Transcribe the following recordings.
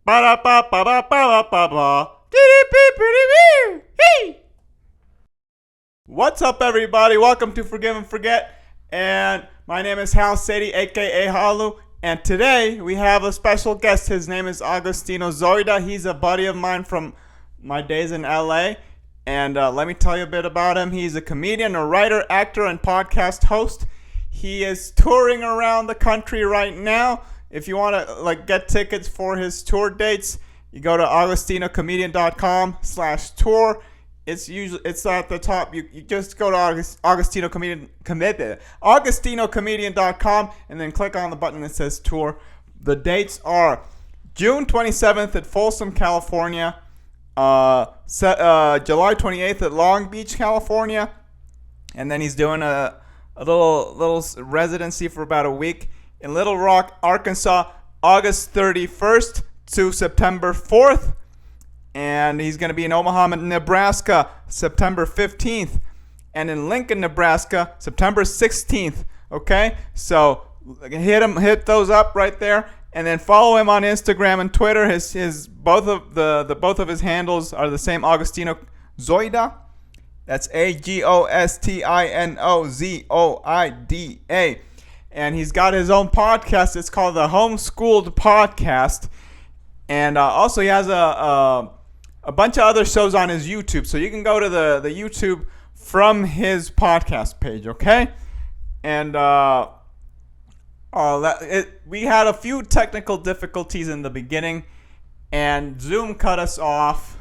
Ba-da-ba-ba-ba-ba-ba-ba. Hey! What's up, everybody? Welcome to Forgive and Forget. And my name is Hal Sadi, aka Khalu. And today we have a special guest. His name is Agostino Zoida. He's a buddy of mine from my days in LA. And let me tell you a bit about him. He's a comedian, a writer, actor, and podcast host. He is touring around the country right now. If you want to get tickets for his tour dates, you go to agostinocomedian.com/tour. It's at the top. You just go to agostinocomedian.com and then click on the button that says tour. The dates are June 27th at Folsom, California, July 28th at Long Beach, California, and then he's doing a little residency for about a week in Little Rock, Arkansas, August 31st to September 4th. And he's going to be in Omaha, Nebraska, September 15th. And in Lincoln, Nebraska, September 16th. Okay? So hit those up right there. And then follow him on Instagram and Twitter. Both of his handles are the same, Agostino Zoida. That's AGOSTINOZOIDA. And he's got his own podcast. It's called the Homeschooled Podcast. And also he has a bunch of other shows on his YouTube. So you can go to the YouTube from his podcast page, okay? And we had a few technical difficulties in the beginning. And Zoom cut us off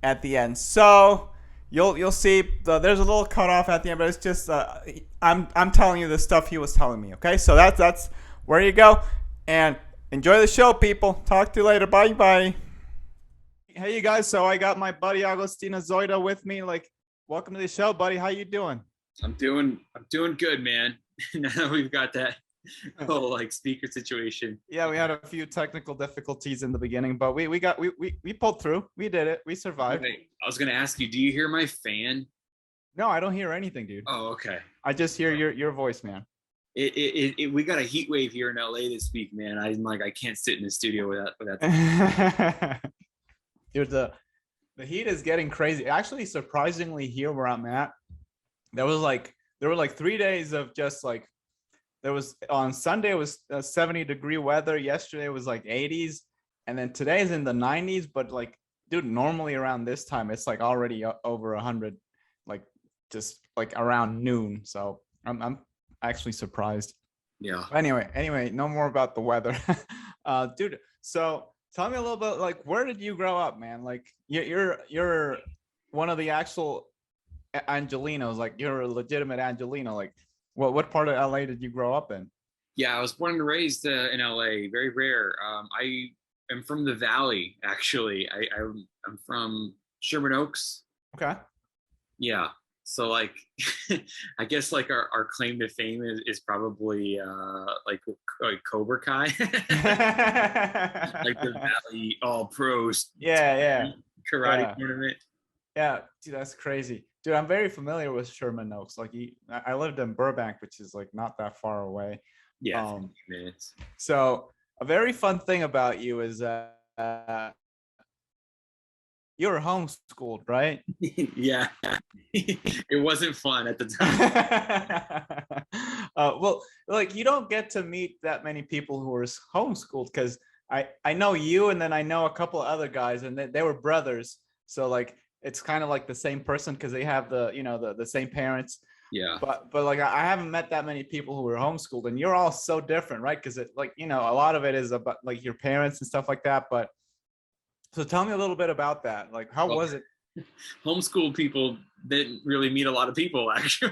at the end. So You'll see there's a little cutoff at the end, but it's just I'm telling you the stuff he was telling me. Okay, so that's where you go, and enjoy the show, people. Talk to you later. Bye. Hey, you guys. So I got my buddy Agostino Zoida with me. Welcome to the show, buddy. How you doing? I'm doing good, man. Now that we've got that whole speaker situation. Yeah, we had a few technical difficulties in the beginning, but we pulled through. We did it. We survived. Okay. I was gonna ask you, do you hear my fan? No, I don't hear anything, dude. Oh, okay. I just hear your voice, man. We got a heat wave here in LA this week, man. I can't sit in the studio without that. Dude, the heat is getting crazy. Actually, surprisingly, here where I'm at, there were 3 days of just there was on Sunday it was 70-degree weather. Yesterday it was 80s, and then today's in the 90s. But dude, normally around this time it's already over 100, just around noon. So I'm actually surprised. Yeah. Anyway, no more about the weather, dude. So tell me a little bit, where did you grow up, man? You're one of the actual Angelinos. You're a legitimate Angelino. What part of LA did you grow up in? Yeah, I was born and raised in LA. Very rare. I am from the Valley, actually. I'm from Sherman Oaks. Okay. Yeah. So I guess our claim to fame is probably Cobra Kai. The Valley All Pros. Yeah. Karate tournament. Yeah, dude, that's crazy. Dude, I'm very familiar with Sherman Oaks. I lived in Burbank, which is not that far away. Yeah, 15 minutes. So a very fun thing about you is you were homeschooled, right? Yeah. It wasn't fun at the time. Well, you don't get to meet that many people who were homeschooled, because I know you, and then I know a couple of other guys, and they were brothers. So it's kind of the same person, because they have the same parents. Yeah. But I haven't met that many people who were homeschooled, and you're all so different, right? Because a lot of it is about your parents and stuff like that. But so tell me a little bit about that. How was it? Homeschooled people didn't really meet a lot of people, actually.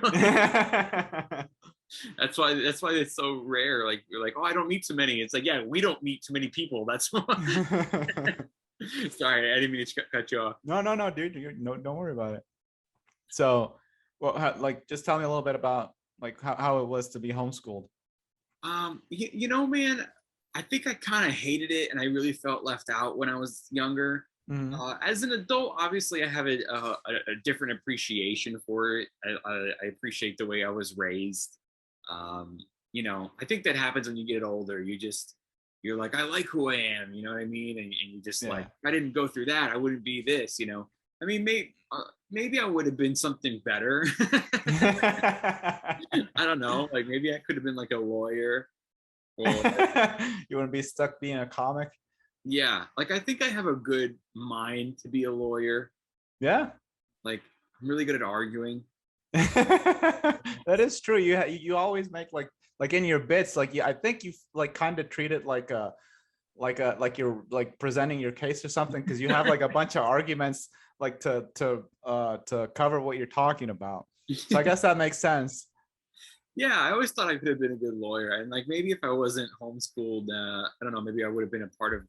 That's why it's so rare. You're oh, I don't meet too many. It's yeah, we don't meet too many people. That's why. Sorry, I didn't mean to cut you off. No, dude. Don't worry about it. So, well, just tell me a little bit about how it was to be homeschooled. Man, I think I kind of hated it, and I really felt left out when I was younger. Mm-hmm. As an adult, obviously, I have a different appreciation for it. I appreciate the way I was raised. I think that happens when you get older. You just you're like, I like who I am, you know what I mean? And you just like, Yeah. if I didn't go through that, I wouldn't be this, you know? I mean, maybe I would have been something better. I don't know. Like maybe I could have been like a lawyer or You wouldn't be stuck being a comic. yeah. Like I think I have a good mind to be a lawyer. Yeah. Like I'm really good at arguing. That is true. You always make like in your bits, like I think you like kind of treat it like like you're like presenting your case or something, because you have like a bunch of arguments like to cover what you're talking about. So I guess that makes sense. Yeah, I always thought I could have been a good lawyer. And like maybe if I wasn't homeschooled, I don't know, maybe I would have been a part of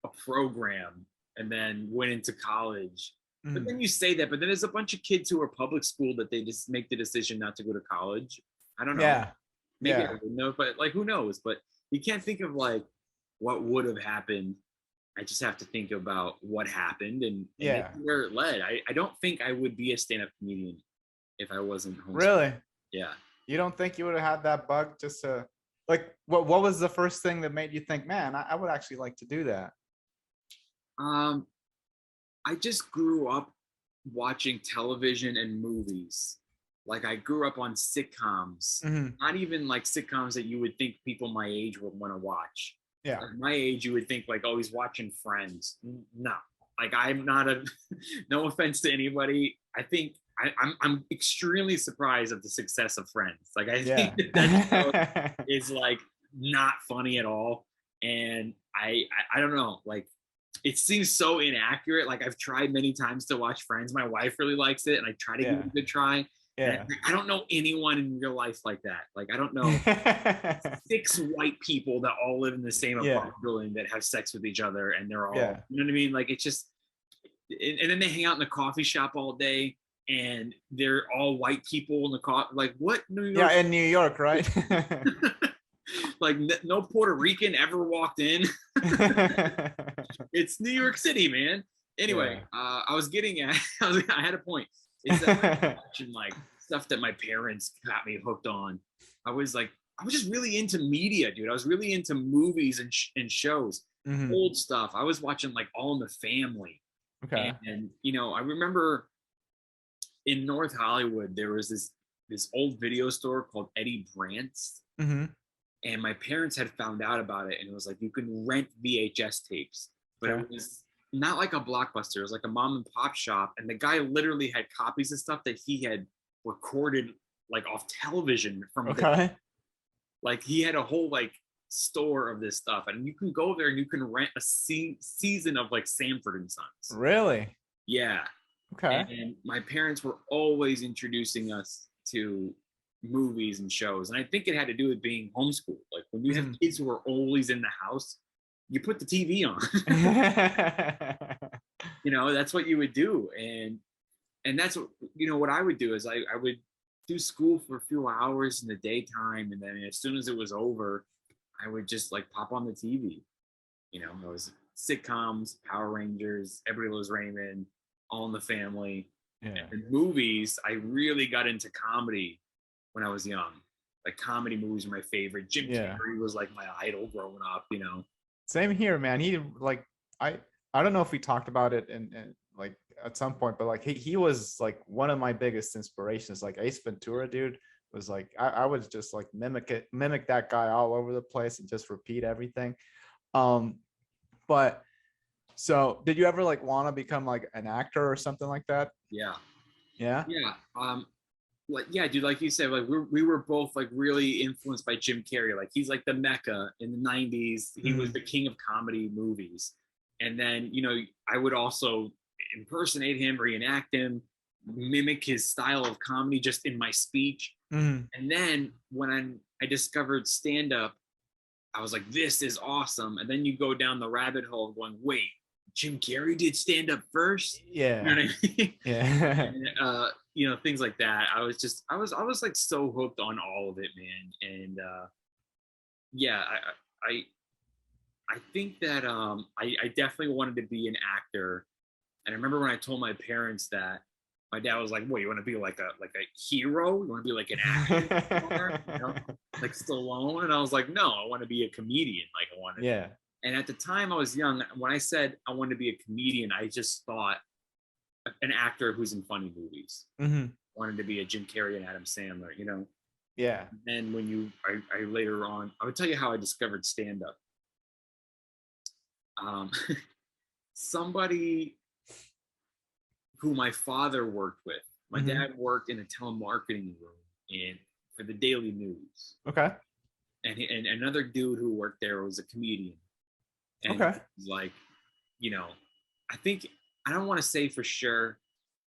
a program and then went into college. But then you say that, but then there's a bunch of kids who are public school that they just make the decision not to go to college. I don't know. Yeah. Maybe Yeah. I would know, but like who knows? But you can't think of like what would have happened. I just have to think about what happened and Yeah. where it led. I don't think I would be a stand-up comedian if I wasn't homeschooled. Really? Yeah. You don't think you would have had that bug just to like what was the first thing that made you think, man, I would actually like to do that? I just grew up watching television and movies. Like I grew up on sitcoms, not even like sitcoms that you would think people my age would want to watch. Yeah. Like my age, you would think like, oh, he's watching Friends. No, like I'm not a. No offense to anybody. I think I'm extremely surprised at the success of Friends. Like I think that show is like not funny at all, and I don't know, like it seems so inaccurate. Like I've tried many times to watch Friends. My wife really likes it, and I try to give it a good try. Yeah. I don't know anyone in real life like that. Like I don't know 6 white people that all live in the same apartment building that have sex with each other, and they're all, you know what I mean? Like it's just, and then they hang out in the coffee shop all day, and they're all white people in the coffee. Like what? New York? Yeah, in New York, right? Like no Puerto Rican ever walked in. It's New York City, man. Anyway, I was getting at, I had a point. Is that watching like stuff that my parents got me hooked on. I was just really into media, dude. I was really into movies and shows, old stuff. I was watching like All in the Family. Okay. And you know, I remember in North Hollywood there was this old video store called Eddie Brandt's. And my parents had found out about it, and it was like you can rent VHS tapes, but it was not like a Blockbuster. It was like a mom and pop shop, and the guy literally had copies of stuff that he had recorded like off television from like he had a whole like store of this stuff, and you can go there and you can rent a season of like Sanford and Sons. Really? Yeah. Okay. And my parents were always introducing us to movies and shows, and I think it had to do with being homeschooled. Like when you have kids who are always in the house, you put the TV on. You know, that's what you would do. And that's what, you know, what I would do is I would do school for a few hours in the daytime, and then as soon as it was over, I would just like pop on the TV. You know, it was sitcoms, Power Rangers, Everybody Loves Raymond, All in the Family. And movies, I really got into comedy when I was young. Like comedy movies were my favorite. Jim Carrey was like my idol growing up, you know. Same here, man. He like I don't know if we talked about it in like at some point, but like he was like one of my biggest inspirations. Like Ace Ventura, dude, was like I would just like mimic that guy all over the place and just repeat everything. But so did you ever like want to become like an actor or something like that? Yeah. Like dude, like you said, like we were both like really influenced by Jim Carrey. Like he's like the Mecca in the 90s. He was the king of comedy movies. And then, you know, I would also impersonate him, reenact him, mimic his style of comedy just in my speech. And then when I discovered stand-up, I was like, this is awesome. And then you go down the rabbit hole going, wait, Jim Carrey did stand-up first? Yeah. You know what I mean? Yeah. And, you know, things like that. I was like so hooked on all of it, man. And I think that I definitely wanted to be an actor. And I remember when I told my parents that, my dad was like, "What, you want to be like a hero? You want to be like an action star, like Stallone?" And I was like, "No, I want to be a comedian. Like I want to." Yeah. And at the time I was young, when I said I wanted to be a comedian, I just thought an actor who's in funny movies. Mm-hmm. Wanted to be a Jim Carrey and Adam Sandler, Yeah. And when I later on, I would tell you how I discovered stand-up. Somebody who my father worked with, my dad worked in a telemarketing room for the Daily News. Okay. And another dude who worked there was a comedian. And okay. He was like, I think, I don't want to say for sure.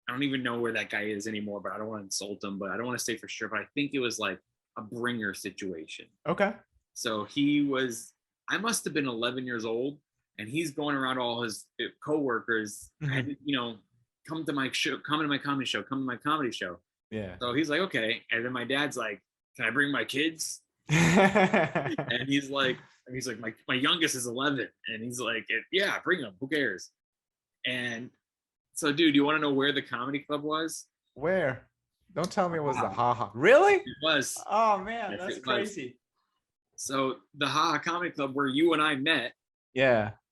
I don't even know where that guy is anymore, but I don't want to insult him, but I don't want to say for sure, but I think it was like a bringer situation. Okay. So I must have been 11 years old, and he's going around all his coworkers, come to my show, come to my comedy show, come to my comedy show. Yeah. So he's like, okay. And then my dad's like, can I bring my kids? And he's like, my youngest is 11. And he's like, yeah, bring them. Who cares? And so, dude, you want to know where the comedy club was? Where? Don't tell me it was the Haha. Really? It was. Oh, man, that's crazy. So the Haha Comedy Club, where you and I met,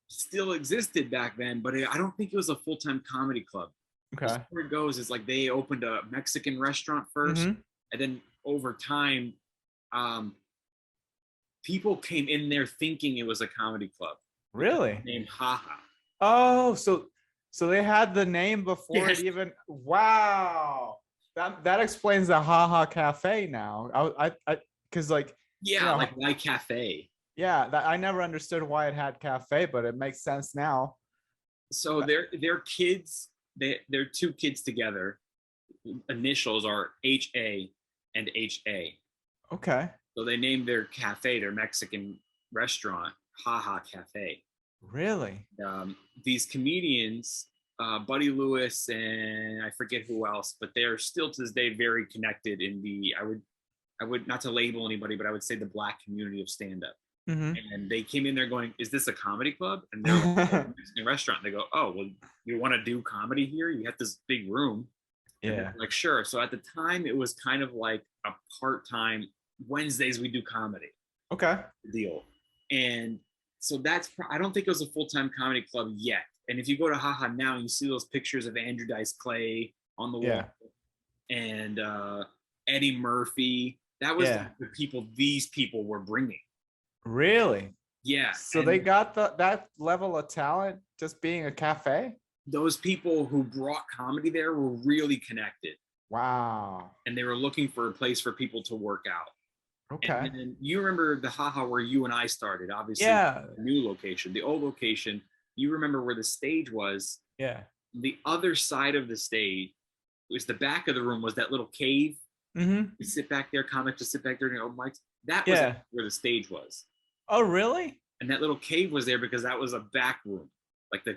still existed back then, but I don't think it was a full-time comedy club. Okay. Where it goes is like they opened a Mexican restaurant first, and then over time, people came in there thinking it was a comedy club. Really? Named Haha. Oh, so they had the name before it even. Wow, that explains the Haha Cafe now. I because like like why cafe? Yeah, I never understood why it had cafe, but it makes sense now. So their kids, they're two kids together. Initials are HA and HA. Okay. So they named their cafe, their Mexican restaurant, Haha Cafe. Really? These comedians, Buddy Lewis and I forget who else, but they're still to this day very connected in I would not to label anybody, but I would say the Black community of stand-up. And they came in there going, "Is this a comedy club?" And they're like, "Oh, Mexican restaurant." And they go, "Oh, well, you want to do comedy here? You have this big room." And like, sure. So at the time, it was kind of like a part-time Wednesdays we do comedy. Okay. Deal. And so I don't think it was a full-time comedy club yet. And if you go to Haha now, you see those pictures of Andrew Dice Clay on the wall and Eddie Murphy. That was the people these people were bringing. Really? Yeah. So they got that level of talent just being a cafe? Those people who brought comedy there were really connected. Wow. And they were looking for a place for people to work out. Okay. And then you remember the Haha where you and I started, obviously. Yeah. The new location, the old location. You remember where the stage was. Yeah. The other side of the stage was the back of the room was that little cave. You sit back there, comics just sit back there and open mics. That was where the stage was. Oh, really? And that little cave was there because that was a back room, like the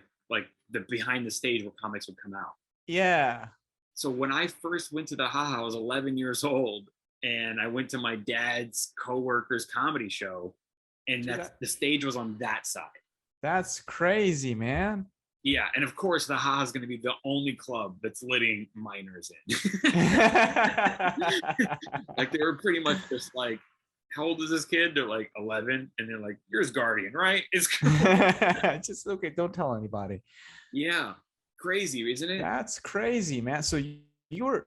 behind the stage where comics would come out. Yeah. So when I first went to the Haha, I was 11 years old, and I went to my dad's coworker's comedy show, and the stage was on that side. That's crazy, man. Yeah, and of course, the Haha is going to be the only club that's letting minors in. Like they were pretty much just like, "How old is this kid?" They're like 11, and they're like, "You're his guardian, right?" It's just okay. Don't tell anybody. Yeah, crazy, isn't it? That's crazy, man. So you're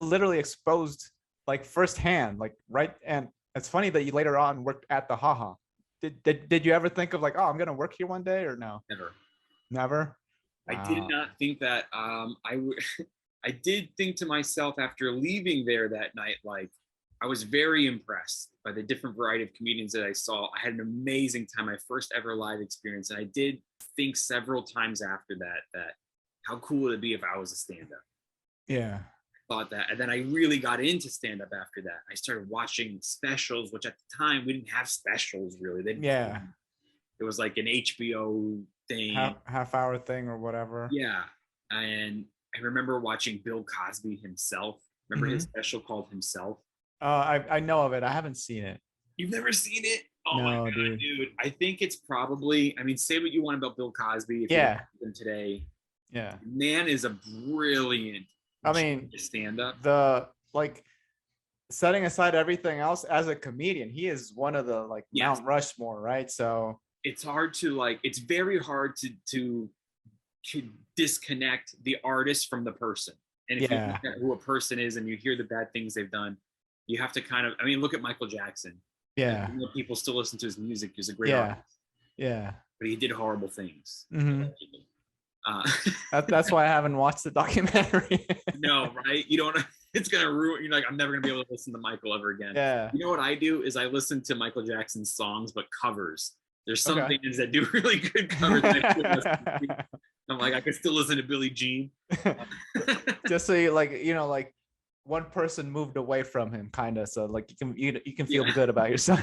literally exposed, like firsthand, like right. And it's funny that you later on worked at the Haha. Did you ever think of like, oh, I'm gonna work here one day, or no? Never. I did not think that. I did think to myself after leaving there that night, like I was very impressed by the different variety of comedians that I saw. I had an amazing time, my first ever live experience, and I did think several times after that how cool would it be if I was a stand-up. Yeah. Thought that, and then I really got into stand-up after that. I started watching specials, which at the time we didn't have specials really. It was like an HBO thing, half hour thing or whatever. Yeah, and I remember watching Bill Cosby himself. Remember his special called Himself? I know of it. I haven't seen it. You've never seen it? Oh no, my God, dude. I think it's probably. I mean, say what you want about Bill Cosby. If you him today, Yeah. Man is a brilliant I mean, stand-up. the like setting aside everything else, as a comedian, he is one of the like Mount Rushmore, right? So it's hard to like. It's very hard to disconnect the artist from the person. And if you look at who a person is and you hear the bad things they've done, you have to kind of. I mean, look at Michael Jackson. Yeah. You know, people still listen to his music. He's a great artist. Yeah. But he did horrible things. Mm-hmm. That's why I haven't watched the documentary. No, right? You don't. It's gonna ruin. You're like, I'm never gonna be able to listen to Michael ever again. Yeah. You know what I do is I listen to Michael Jackson's songs, but covers. There's some bands that do really good covers. I'm like, I can still listen to Billie Jean. Just so you like one person moved away from him, kind of. So like you can feel good about yourself.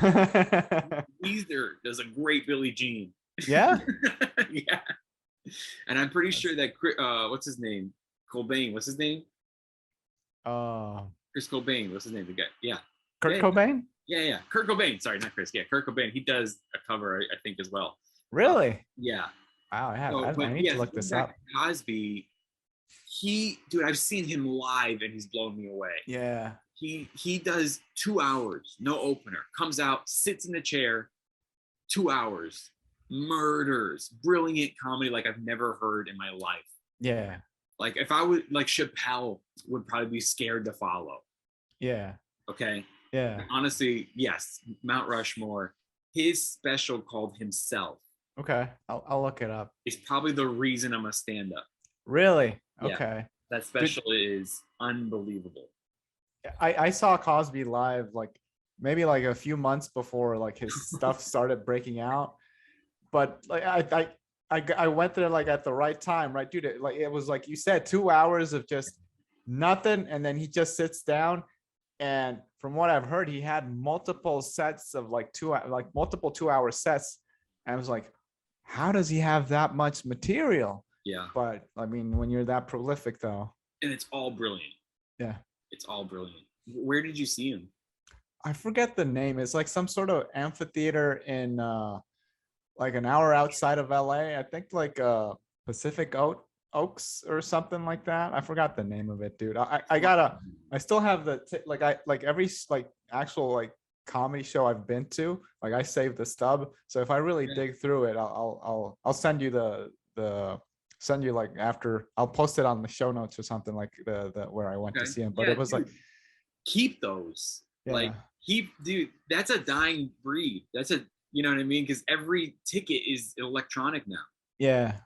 Weezer does a great Billie Jean. Yeah. Yeah. And I'm pretty sure that what's his name? Cobain. What's his name? Chris Cobain. What's his name? The guy. Yeah. Kurt Cobain? Yeah. Kurt Cobain. Sorry, not Chris. Yeah, Kurt Cobain. He does a cover, I think, as well. Really? Yeah. Wow, I need to look this up. Cosby, dude, I've seen him live and he's blown me away. Yeah. He does 2 hours, no opener, comes out, sits in the chair, 2 hours, murders, brilliant comedy like I've never heard in my life. Yeah. Like if I would, like Chappelle would probably be scared to follow. Yeah. Okay. Yeah. Honestly, yes, Mount Rushmore. His special called Himself. Okay, I'll look it up. It's probably the reason I'm a stand-up. Really? Yeah. Okay. That special is unbelievable. I saw Cosby live like maybe like a few months before like his stuff started breaking out, but like I went there like at the right time, right, dude? It was like you said, 2 hours of just nothing, and then he just sits down. And from what I've heard, he had multiple sets of like multiple 2 hour sets. And I was like, how does he have that much material? Yeah. But I mean, when you're that prolific though. And it's all brilliant. Yeah. It's all brilliant. Where did you see him? I forget the name. It's like some sort of amphitheater in like an hour outside of LA. I think like Pacific Oaks or something like that. I forgot the name of it, dude. I still have every like actual like comedy show I've been to, like I saved the stub. So if I really dig through it, I'll send you send you like after. I'll post it on the show notes or something, like the where I went to see him. But it was dude, like, keep those. Like dude, that's a dying breed. That's you know what I mean? Because every ticket is electronic now. Yeah.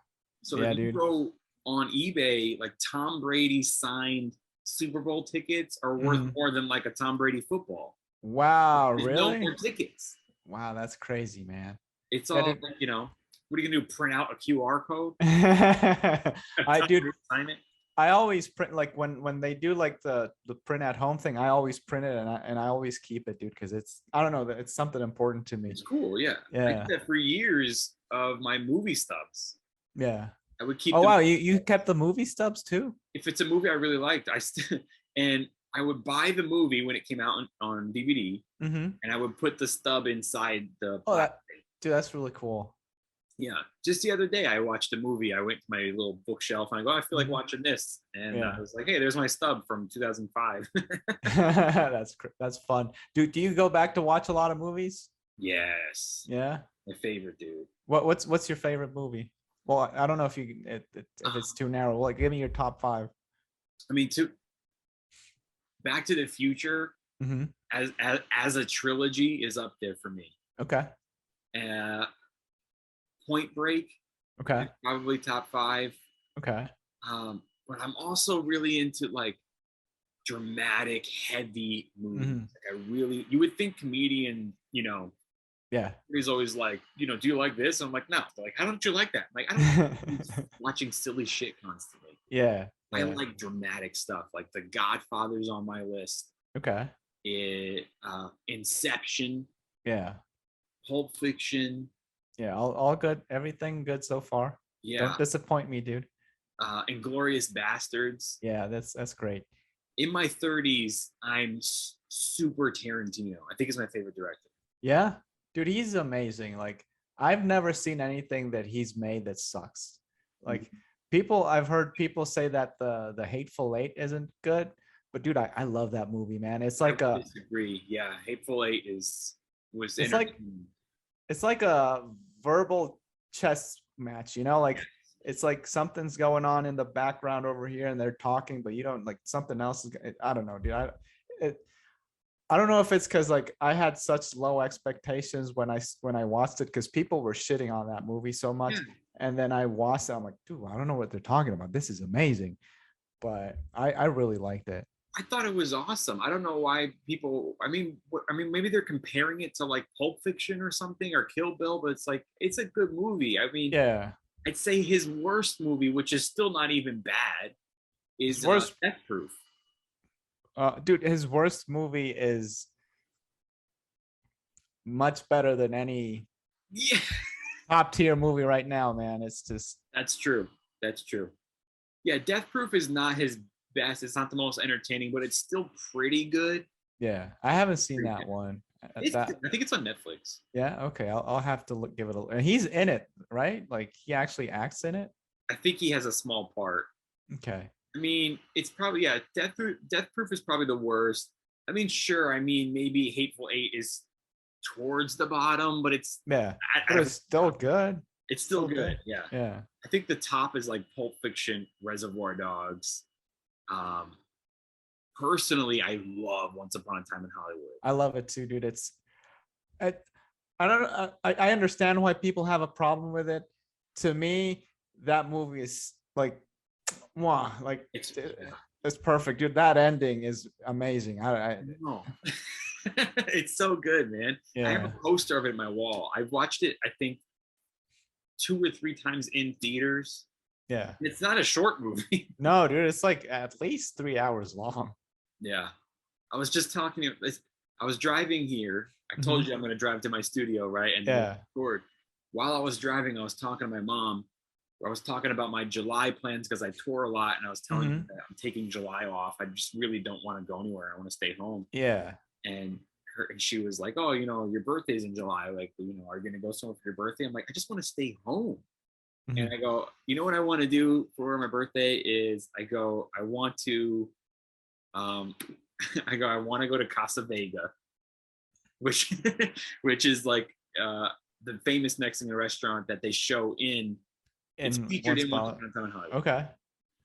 So if you go on eBay, like Tom Brady signed Super Bowl tickets are worth more than like a Tom Brady football. Wow, There's really? no more tickets. Wow, that's crazy, man. It's all like, you know, what are you gonna do? Print out a QR code? I do sign it. I always print, like when they do like the print at home thing, I always print it and I always keep it, dude, because it's, I don't know, that it's something important to me. It's cool, yeah. I did that for years of my movie stubs. Yeah. I would keep. Oh wow, you kept the movie stubs too? If it's a movie I really liked, and I would buy the movie when it came out on DVD, and I would put the stub inside the. Oh, dude, that's really cool. Yeah, just the other day I watched a movie. I went to my little bookshelf and I go, I feel like watching this, and I was like, hey, there's my stub from 2005. That's fun. Do you go back to watch a lot of movies? Yes. Yeah. My favorite, dude. What's your favorite movie? Well, I don't know if it's too narrow. Like, give me your top 5. I mean, Back to the Future as a trilogy is up there for me. Okay. Point Break. Okay. Probably top 5. Okay. But I'm also really into like dramatic, heavy movies. Like you would think comedian, you know. Yeah. He's always like, you know, do you like this? I'm like, no. They're like, how don't you like that? I'm like, I don't watching silly shit constantly. Yeah. I like dramatic stuff. Like The Godfather's on my list. Okay. Inception. Yeah. Pulp Fiction. Yeah, all good. Everything good so far. Yeah. Don't disappoint me, dude. Inglourious Bastards. Yeah, that's great. In my 30s, I'm super Tarantino. I think he's my favorite director. Yeah, dude, he's amazing. Like, I've never seen anything that he's made that sucks. Like, I've heard people say that the Hateful Eight isn't good, but dude, I love that movie, man. It's like I disagree. Yeah, Hateful Eight was it's like entertaining. it's like a verbal chess match, you know, like it's like something's going on in the background over here and they're talking, but you don't like something else is. I don't know, dude. I don't know if it's because like I had such low expectations when I watched it because people were shitting on that movie so much, and then I watched it. I'm like, dude, I don't know what they're talking about. This is amazing, but I really liked it. I thought it was awesome. I don't know why people. I mean, maybe they're comparing it to like Pulp Fiction or something or Kill Bill, but it's like it's a good movie. I mean, Yeah, I'd say his worst movie, which is still not even bad, is Death Proof. Dude, his worst movie is much better than any top tier movie right now, man. It's just That's true. Yeah, Death Proof is not his best. It's not the most entertaining, but it's still pretty good. Yeah, I haven't seen that one. I think it's on Netflix. Yeah, okay. I'll have to give it a look. And he's in it, right? Like he actually acts in it. I think he has a small part. Okay. I mean, it's probably Death Proof is probably the worst. I mean, sure. I mean, maybe Hateful Eight is towards the bottom, but it's but it's still good. It's still good. Yeah. I think the top is like Pulp Fiction, Reservoir Dogs. Personally, I love Once Upon a Time in Hollywood. I love it too, dude. I understand why people have a problem with it. To me, that movie is like, wow, like it's perfect, dude. That ending is amazing. I know. It's so good, man. Yeah. I have a poster of it in my wall. I've watched it, I think, 2 or 3 times in theaters. Yeah. It's not a short movie. No, dude, it's like at least 3 hours long. Yeah. I was just talking to you. I was driving here. I told you I'm going to drive to my studio, right? And record. While I was driving, I was talking to my mom. I was talking about my July plans because I tour a lot, and I was telling her that I'm taking July off. I just really don't want to go anywhere. I want to stay home. Yeah. And she was like, "Oh, your birthday's in July. Like, are you going to go somewhere for your birthday?" I'm like, "I just want to stay home." And I go, "You know what I want to do for my birthday is I want to, I want to go to Casa Vega, which is like the famous Mexican restaurant that they show in. It's featured in Once Upon a Time in Hollywood. Okay.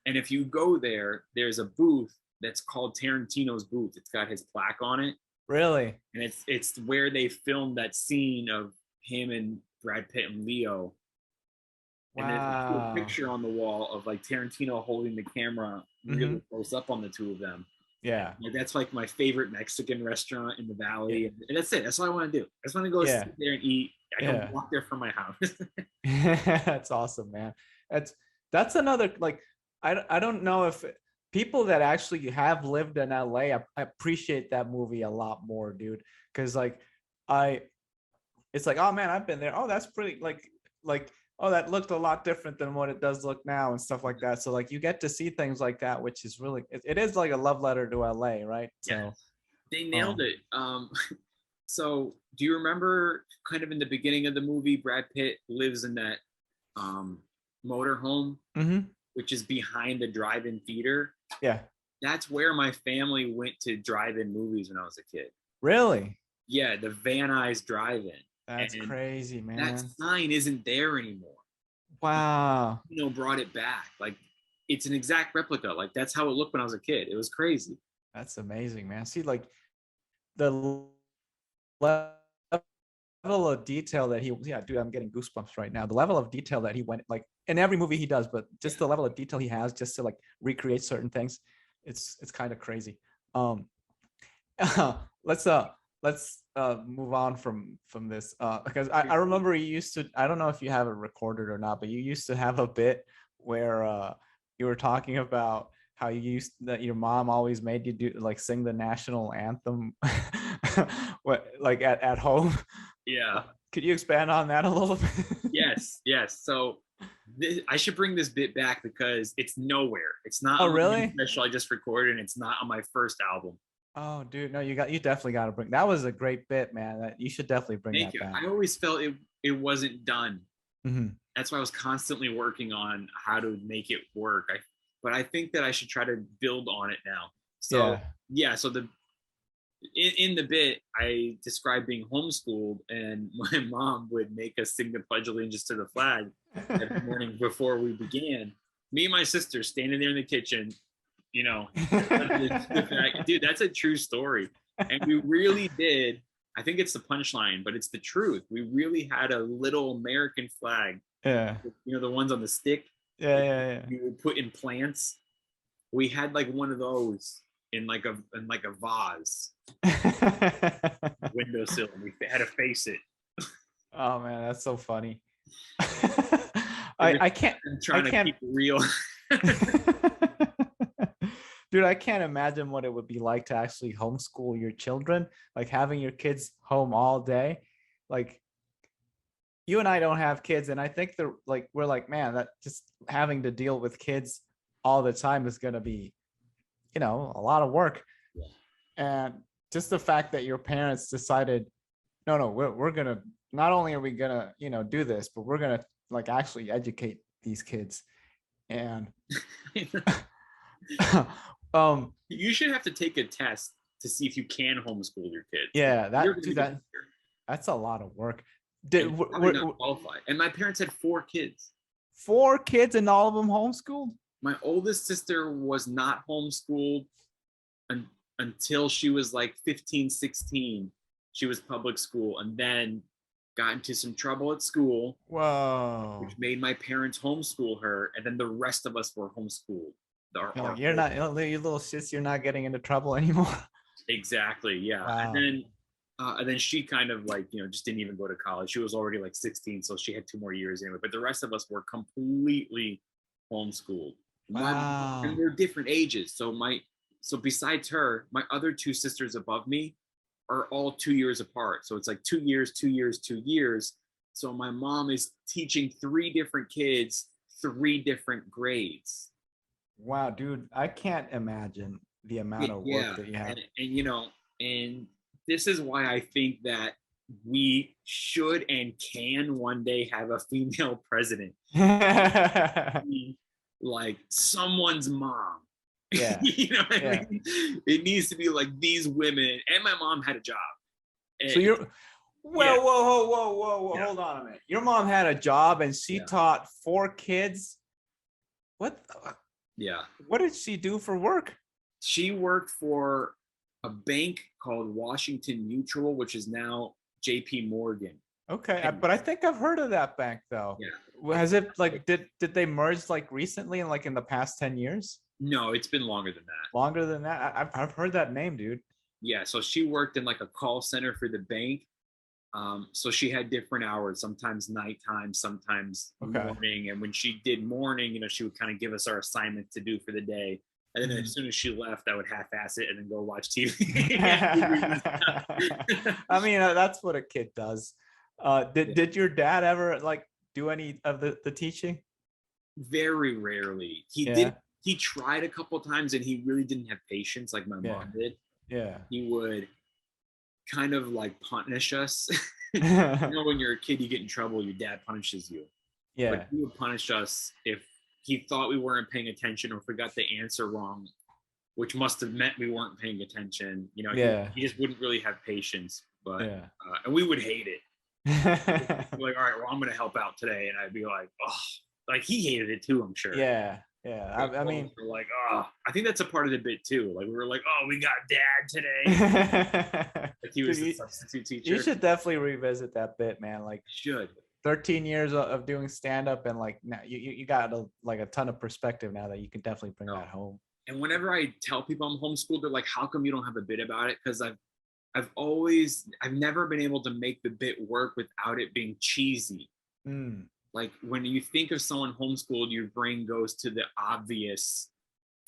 And if you go there, there's a booth that's called Tarantino's booth. It's got his plaque on it. Really? And it's where they filmed that scene of him and Brad Pitt and Leo. Wow. And there's a picture on the wall of like Tarantino holding the camera really close up on the two of them. Yeah. Like, that's like my favorite Mexican restaurant in the valley. Yeah. And that's it. That's what I want to do. I just want to go sit there and eat. I can walk there from my house. That's awesome, man. That's another, like, I don't know if people that actually have lived in LA, I appreciate that movie a lot more, dude. Cause like it's like, oh man, I've been there. Oh, that's pretty like, oh, that looked a lot different than what it does look now and stuff like that. So like you get to see things like that, which is really, it is like a love letter to LA, right? Yeah. So they nailed it. So do you remember kind of in the beginning of the movie, Brad Pitt lives in that motorhome, which is behind the drive-in theater? Yeah. That's where my family went to drive-in movies when I was a kid. Really? Yeah, the Van Nuys drive-in. That's crazy, man. That sign isn't there anymore. Wow. Brought it back. Like, it's an exact replica. Like, that's how it looked when I was a kid. It was crazy. That's amazing, man. See, like, the level of detail that dude, I'm getting goosebumps right now. The level of detail that he went, like, in every movie he does, but just the level of detail he has just to, like, recreate certain things. It's kind of crazy. Let's move on from this because I remember you used to, I don't know if you have it recorded or not, but you used to have a bit where you were talking about how that your mom always made you do, like, sing the national anthem like at home. Yeah. Could you expand on that a little bit? Yes. So I should bring this bit back because it's nowhere. It's not really special I just recorded, and it's not on my first album. Oh, dude, no, you definitely got to bring. That was a great bit, man. That you should definitely bring that back. I always felt it wasn't done. that's why I was constantly working on how to make it work. But I think that I should try to build on it now. So so in the bit, I described being homeschooled, and my mom would make us sing the Pledge of Allegiance to the flag every morning before we began. Me and my sister standing there in the kitchen, dude, that's a true story. And we really did. I think it's the punchline, but it's the truth. We really had a little American flag. Yeah. The ones on the stick. Yeah. You would put in plants. We had like one of those in like a vase. Windowsill, and we had to face it. Oh man, that's so funny. I can't. I'm trying to keep it real. Dude, I can't imagine what it would be like to actually homeschool your children, like having your kids home all day. Like, you and I don't have kids, and I think we're like, man, that just having to deal with kids all the time is going to be, a lot of work. Yeah. And just the fact that your parents decided, no, we're going to, not only are we going to, do this, but we're going to like actually educate these kids. And you should have to take a test to see if you can homeschool your kids. Yeah, that's a lot of work. Not qualified. And my parents had 4 kids. 4 kids, and all of them homeschooled? My oldest sister was not homeschooled until she was like 15, 16. She was public school, and then got into some trouble at school. Whoa. Which made my parents homeschool her, and then the rest of us were homeschooled. You're not, you little shits, you're not getting into trouble anymore. Exactly, yeah. Wow. And then she kind of like, just didn't even go to college. She was already like 16, so she had 2 more years anyway. But the rest of us were completely homeschooled. Wow. And they're different ages. So besides her, my other 2 sisters above me are all 2 years apart. So it's like 2 years, 2 years, 2 years. So my mom is teaching 3 different kids, 3 different grades. Wow, dude, I can't imagine the amount of work that you have. And this is why I think that we should and can one day have a female president. Like someone's mom. Yeah. I mean? It needs to be like these women. And my mom had a job. So you're whoa, hold on a minute. Your mom had a job and she taught 4 kids. What? Yeah. What did she do for work? She worked for a bank called Washington Mutual, which is now JP Morgan. Okay, but I think I've heard of that bank though. Yeah. Has it like did they merge like recently in the past 10 years? No, it's been longer than that. Longer than that? I've heard that name, dude. Yeah, so she worked in like a call center for the bank. So she had different hours, sometimes nighttime, sometimes morning. And when she did morning, she would kind of give us our assignments to do for the day. And then as soon as she left, I would half-ass it and then go watch TV. I mean, that's what a kid does. Did your dad ever do any of the teaching? Very rarely. He tried a couple times, and he really didn't have patience like my mom did. Yeah. He would kind of like punish us. When you're a kid, you get in trouble, your dad punishes you. Yeah. But he would punish us if he thought we weren't paying attention, or if we got the answer wrong, which must have meant we weren't paying attention. He just wouldn't really have patience. But and we would hate it. Like, all right, well, I'm going to help out today, and I'd be like, oh, like he hated it too, I'm sure. Yeah. I mean, we're like, oh, I think that's a part of the bit too. Like we were like, oh, we got dad today. Like he was the substitute teacher. You should definitely revisit that bit, man. Like, should 13 years of doing stand up, and like now you got a ton of perspective now that you can definitely bring that home. And whenever I tell people I'm homeschooled, they're like, how come you don't have a bit about it? Because I've never been able to make the bit work without it being cheesy. Like when you think of someone homeschooled, your brain goes to the obvious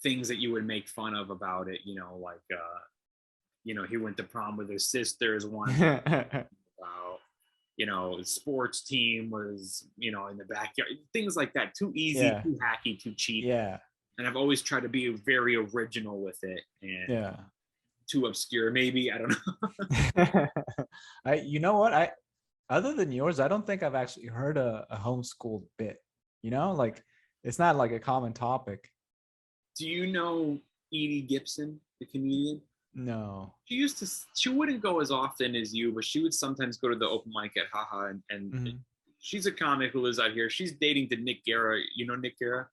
things that you would make fun of about it. Like, he went to prom with his sisters one. The sports team was, in the backyard, things like that. Too easy, too hacky, too cheap. Yeah. And I've always tried to be very original with it, and too obscure, maybe. I don't know. You know what? Other than yours, I don't think I've actually heard a homeschooled bit. You know, like it's not like a common topic. Do you know Edie Gibson, the comedian? No. She wouldn't go as often as you, but she would sometimes go to the open mic at Haha, and Mhm. she's a comic who lives out here. She's dating to Nick Guerra. You know Nick Guerra?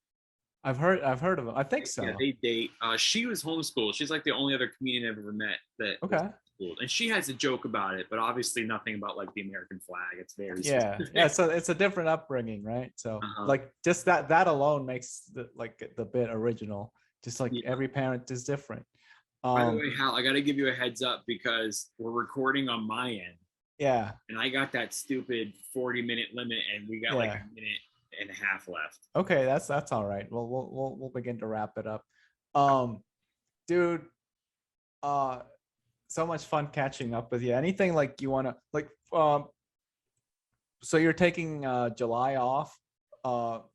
I've heard of him. I think so. Yeah, they date. She was homeschooled. She's like the only other comedian I've ever met that was Okay. homeschooled. And she has a joke about it, but obviously nothing about like the American flag. It's very Yeah. specific. Yeah. So it's a different upbringing, right? So like just that alone makes the bit original. Just like every parent is different. By the way, Hal, I got to give you a heads up because we're recording on my end. Yeah. And I got that stupid 40-minute limit, and we got like a minute and a half left. Okay, that's all right. Well, we'll begin to wrap it up. Dude, so much fun catching up with you. Anything like you want to like so you're taking July off. Tell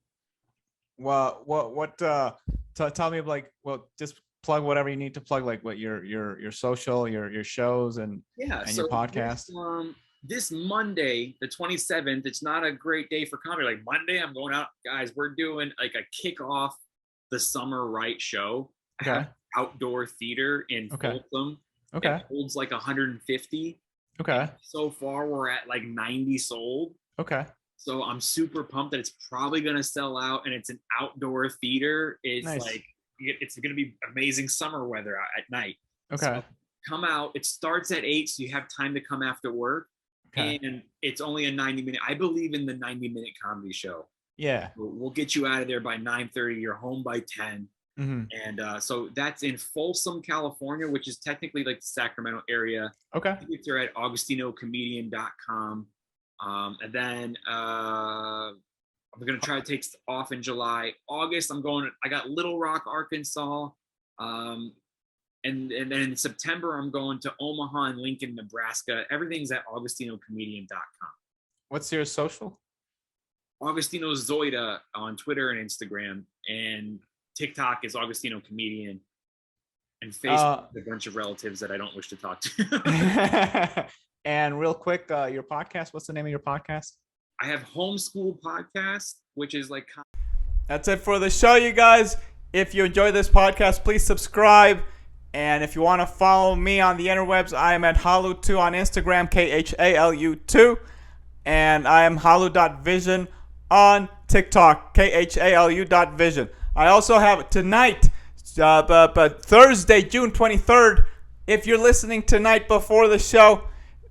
me like, well, just plug whatever you need to plug, like what your social, your shows and your podcast. This Monday, the 27th, it's not a great day for comedy. Like Monday, I'm going out, guys. We're doing like a kickoff the Summer Right show. Okay. Outdoor theater in Folsom. Okay. It holds like 150. Okay. And so far, we're at like 90 sold. Okay. So I'm super pumped that it's probably gonna sell out, and it's an outdoor theater. It's nice. Like it's gonna be amazing summer weather at night. Okay. So come out. It starts at 8, so you have time to come after work. Okay. And it's only a 90-minute. I believe in the 90-minute comedy show. Yeah. We'll get you out of there by 9:30. You're home by 10. Mm-hmm. And so that's in Folsom, California, which is technically like the Sacramento area. Okay. Tickets are at AugostinoComedian.com. And then I'm going to try to take off in July. August, I got Little Rock, Arkansas. And then in September, I'm going to Omaha and Lincoln, Nebraska. Everything's at AugostinoComedian.com. What's your social? Agostino Zoida on Twitter and Instagram. And TikTok is Agostino Comedian. And Facebook is a bunch of relatives that I don't wish to talk to. And real quick, your podcast, what's the name of your podcast? I have Homeschooled Podcast, which is like... That's it for the show, you guys. If you enjoy this podcast, please subscribe. And if you want to follow me on the interwebs, I am at Khalu2 on Instagram, KHALU2. And I am Khalu.vision on TikTok, KHALU.vision. I also have tonight, but Thursday, June 23rd, if you're listening tonight before the show,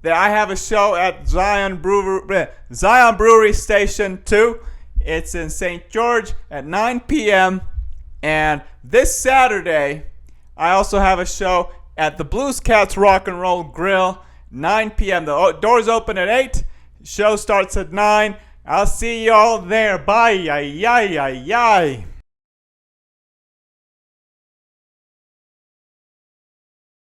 that I have a show at Zion Brewery Station 2. It's in St. George at 9 p.m. And this Saturday, I also have a show at the Blues Cats Rock and Roll Grill, 9 p.m. The doors open at 8. Show starts at 9. I'll see y'all there. Bye. Yay.